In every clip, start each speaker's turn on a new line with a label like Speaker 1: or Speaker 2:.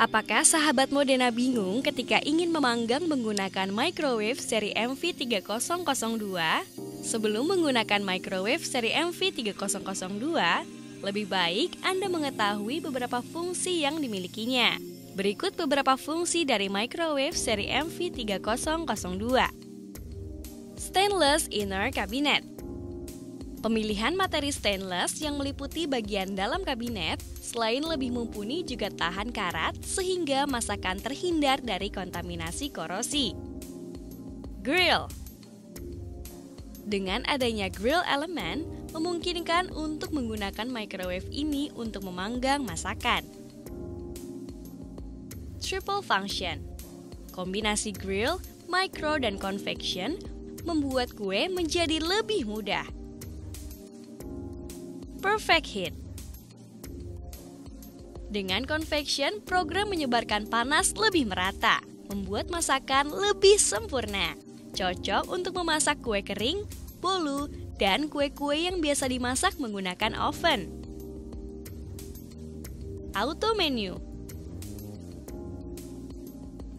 Speaker 1: Apakah sahabat Modena bingung ketika ingin memanggang menggunakan microwave seri MV3002? Sebelum menggunakan microwave seri MV3002, lebih baik Anda mengetahui beberapa fungsi yang dimilikinya. Berikut beberapa fungsi dari microwave seri MV3002. Stainless Inner Cabinet. Pemilihan materi stainless yang meliputi bagian dalam kabinet selain lebih mumpuni juga tahan karat sehingga masakan terhindar dari kontaminasi korosi. Grill. Dengan adanya grill elemen, memungkinkan untuk menggunakan microwave ini untuk memanggang masakan. Triple function. Kombinasi grill, micro, dan convection membuat kue menjadi lebih mudah. Perfect heat. Dengan convection, program menyebarkan panas lebih merata, membuat masakan lebih sempurna. Cocok untuk memasak kue kering, bolu, dan kue-kue yang biasa dimasak menggunakan oven. Auto menu.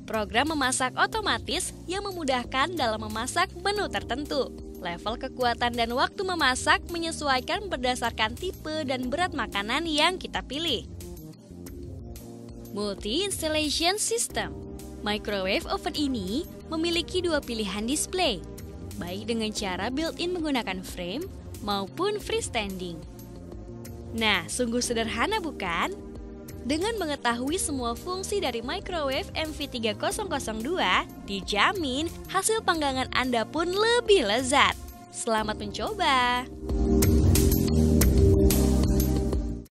Speaker 1: Program memasak otomatis yang memudahkan dalam memasak menu tertentu. Level kekuatan dan waktu memasak menyesuaikan berdasarkan tipe dan berat makanan yang kita pilih. Multi-installation system. Microwave oven ini memiliki dua pilihan display, baik dengan cara built-in menggunakan frame maupun freestanding. Nah, sungguh sederhana bukan? Dengan mengetahui semua fungsi dari microwave MV3002, dijamin hasil panggangan Anda pun lebih lezat. Selamat mencoba!